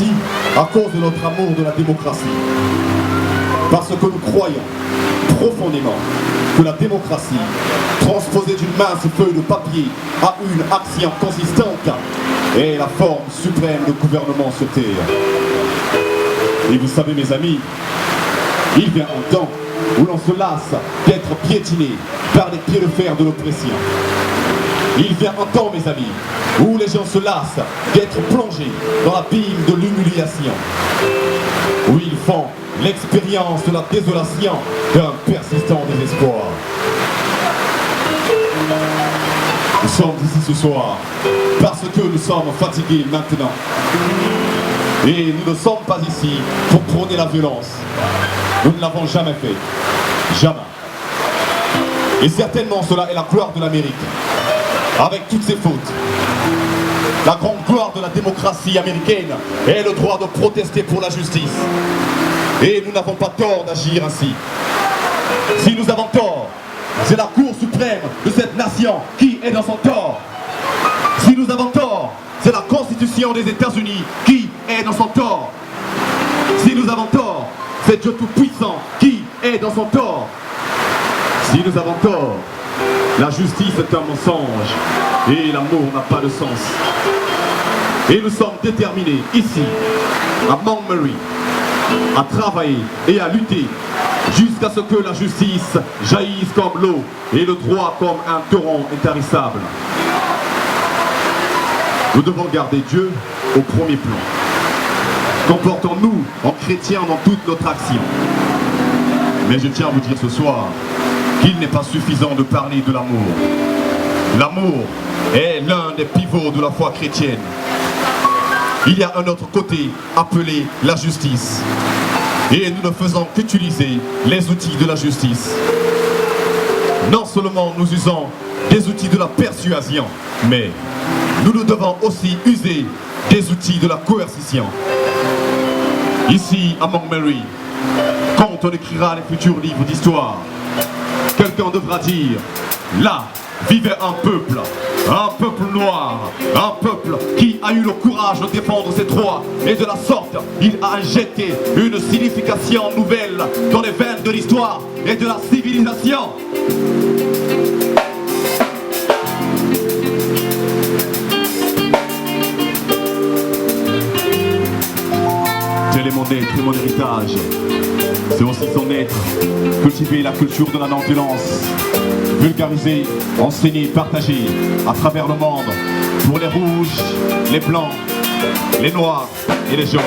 ici à cause de notre amour de la démocratie. Parce que nous croyons profondément que la démocratie, transposée d'une mince feuille de papier à une action consistante, est la forme suprême de gouvernement sur Terre. Et vous savez, mes amis, il vient un temps où l'on se lasse d'être piétiné par les pieds de fer de l'oppression. Il vient un temps, mes amis, où les gens se lassent d'être plongés dans l'abîme de l'humiliation, où ils font l'expérience de la désolation d'un persistant désespoir. Nous sommes ici ce soir parce que nous sommes fatigués maintenant. Et nous ne sommes pas ici pour prôner la violence. Nous ne l'avons jamais fait. Jamais. Et certainement cela est la gloire de l'Amérique, avec toutes ses fautes. La grande gloire de la démocratie américaine est le droit de protester pour la justice. Et nous n'avons pas tort d'agir ainsi. Si nous avons tort, c'est la Cour suprême de cette nation qui est dans son tort. Si nous avons tort, c'est la Constitution des États-Unis qui est dans son tort. Si nous avons tort, c'est Dieu Tout-Puissant qui est dans son tort. Si nous avons tort, la justice est un mensonge et l'amour n'a pas de sens. Et nous sommes déterminés ici, à Montgomery, à travailler et à lutter jusqu'à ce que la justice jaillisse comme l'eau et le droit comme un torrent intarissable. Nous devons garder Dieu au premier plan. Comportons-nous en chrétiens dans toute notre action. Mais je tiens à vous dire ce soir qu'il n'est pas suffisant de parler de l'amour. L'amour est l'un des pivots de la foi chrétienne. Il y a un autre côté appelé la justice. Et nous ne faisons qu'utiliser les outils de la justice. Non seulement nous usons des outils de la persuasion, mais nous devons aussi user des outils de la coercition. Ici, à Montgomery, quand on écrira les futurs livres d'histoire, quelqu'un devra dire, là vivait un peuple noir, un peuple qui a eu le courage de défendre ses droits, et de la sorte, il a injecté une signification nouvelle dans les veines de l'histoire et de la civilisation. Tel est mon être et mon héritage. C'est aussi son être. Cultiver la culture de la non-violence. Vulgariser, enseigner, partager à travers le monde pour les rouges, les blancs, les noirs et les jaunes.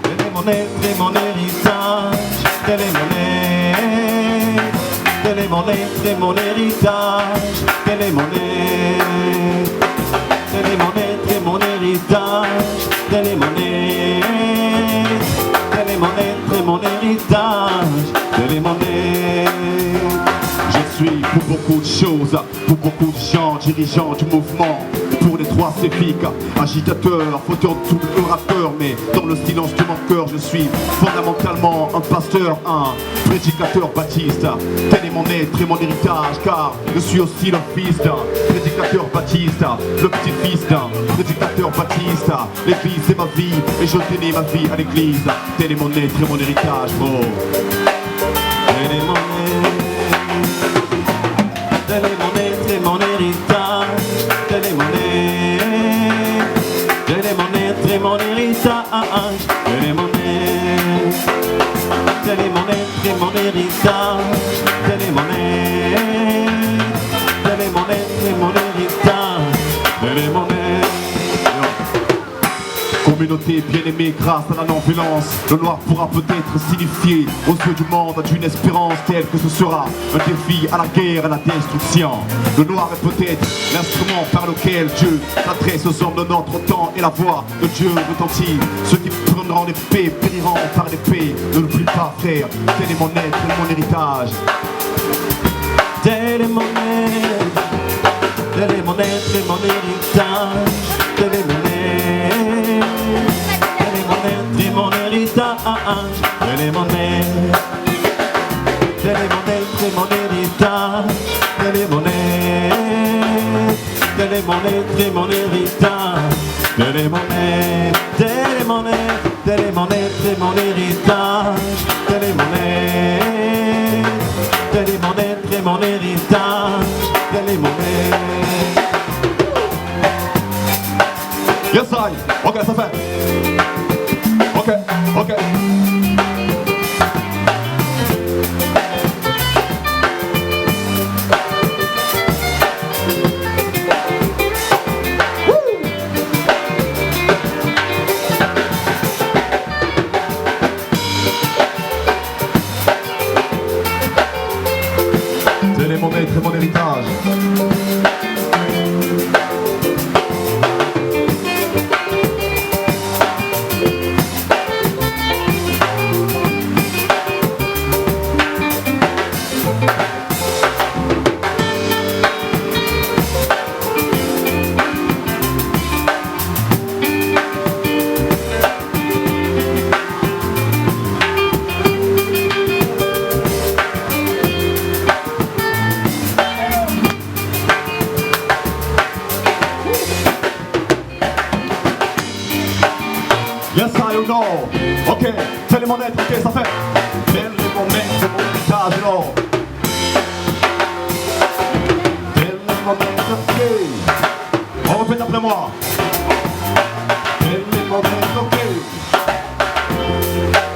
Tel est mon être et mon héritage. Tel est mon être. Tel est mon être et mon héritage. Tel est mon être. Tel est mon être et mon héritage. Tel est mon être. Tel est mon être et mon héritage. Tel est mon être. Je suis pour beaucoup de choses, pour beaucoup de gens, dirigeants du mouvement, pour les droits civiques, agitateur, fauteur de tout orateur, mais dans le silence de mon cœur, je suis fondamentalement un pasteur, un prédicateur baptiste. Tel est mon être et mon héritage, car je suis aussi le fils d'un prédicateur baptiste, le petit-fils d'un prédicateur baptiste. L'église c'est ma vie, et je dédie ma vie à l'église. Tel est mon être et mon héritage, oh. Tel est mon être. Tel est mon être et mon héritage. Tel est mon être. Tel est mon être et mon héritage. Tel est mon être. Tel est mon être et mon héritage. Tel est mon être. Tel est mon être et mon héritage. Tel est mon être. Communauté bien-aimée grâce à la non-violence, le noir pourra peut-être signifier aux yeux du monde d'une espérance telle que ce sera un défi à la guerre et à la destruction. Le noir est peut-être l'instrument par lequel Dieu s'adresse aux hommes de notre temps et la voix de Dieu retentit. Ceux qui prendront l'épée périront par l'épée. Ne l'oublie pas, frère, tel est mon être et mon héritage. Tel est mon être, tel est mon être et mon héritage. Tel est mon être. Tel est mon héritage, tel est mon être. Tel est mon être et mon héritage. Tel est mon être. Tel est mon être et mon héritage. Tel est mon être. mon être, tel est mon être et mon héritage. Tel est mon être, tel est mon être et mon héritage. Tel est mon être. Yes, I. Ok, ça fait. Ok, ok. Tel est mon être et mon héritage. Yes, I know. Ok, tel est mon être, ok, ça fait. Tel est mon être, mon héritage, non. Tel est mon être, ok. On répète après moi. Tel est mon être, ok.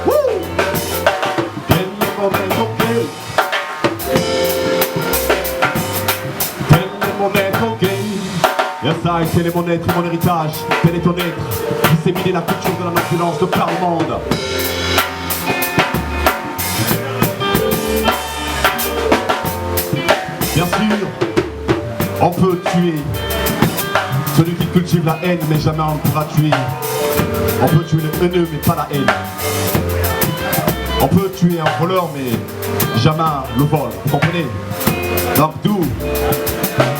Woo! Tel est mon être, ok. Tel est mon être, ok. Yes, I, tel est mon être, mon héritage. Tel est ton être. Disséminer la culture de la non-violence de par le monde. Bien sûr, on peut tuer celui qui cultive la haine, mais jamais on ne pourra tuer. On peut tuer le haineux, mais pas la haine. On peut tuer un voleur, mais jamais le vol. Vous comprenez? Donc d'où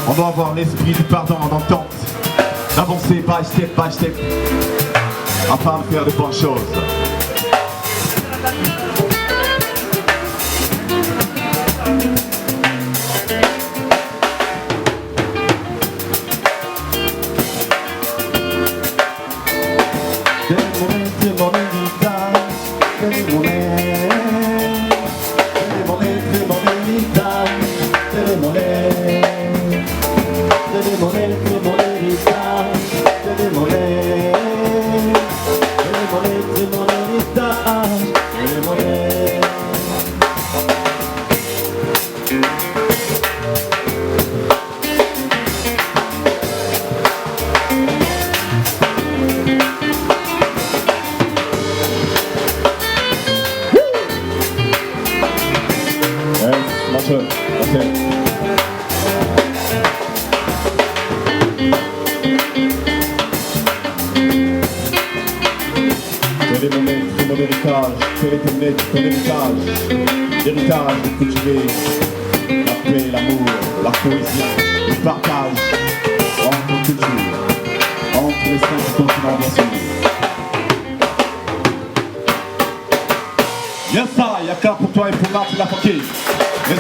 on doit avoir l'esprit du pardon, d'entente, d'avancer by step, afin de faire de bonnes choses. C'est mon héritage, c'est mon être, c'est mon être, c'est mon héritage, c'est mon être, c'est mon être, c'est mon héritage, c'est mon être, c'est mon être, c'est mon héritage, c'est mon être. Okay. Quel est mon être, c'est mon héritage. Quel est ton être, ton héritage. L'héritage de cultiver la paix, l'amour, la poésie, le partage entre cultures, entre les 5 continents bien sûr. Yes, ça, y'a qu'un pour toi et pour Martin Lafoké.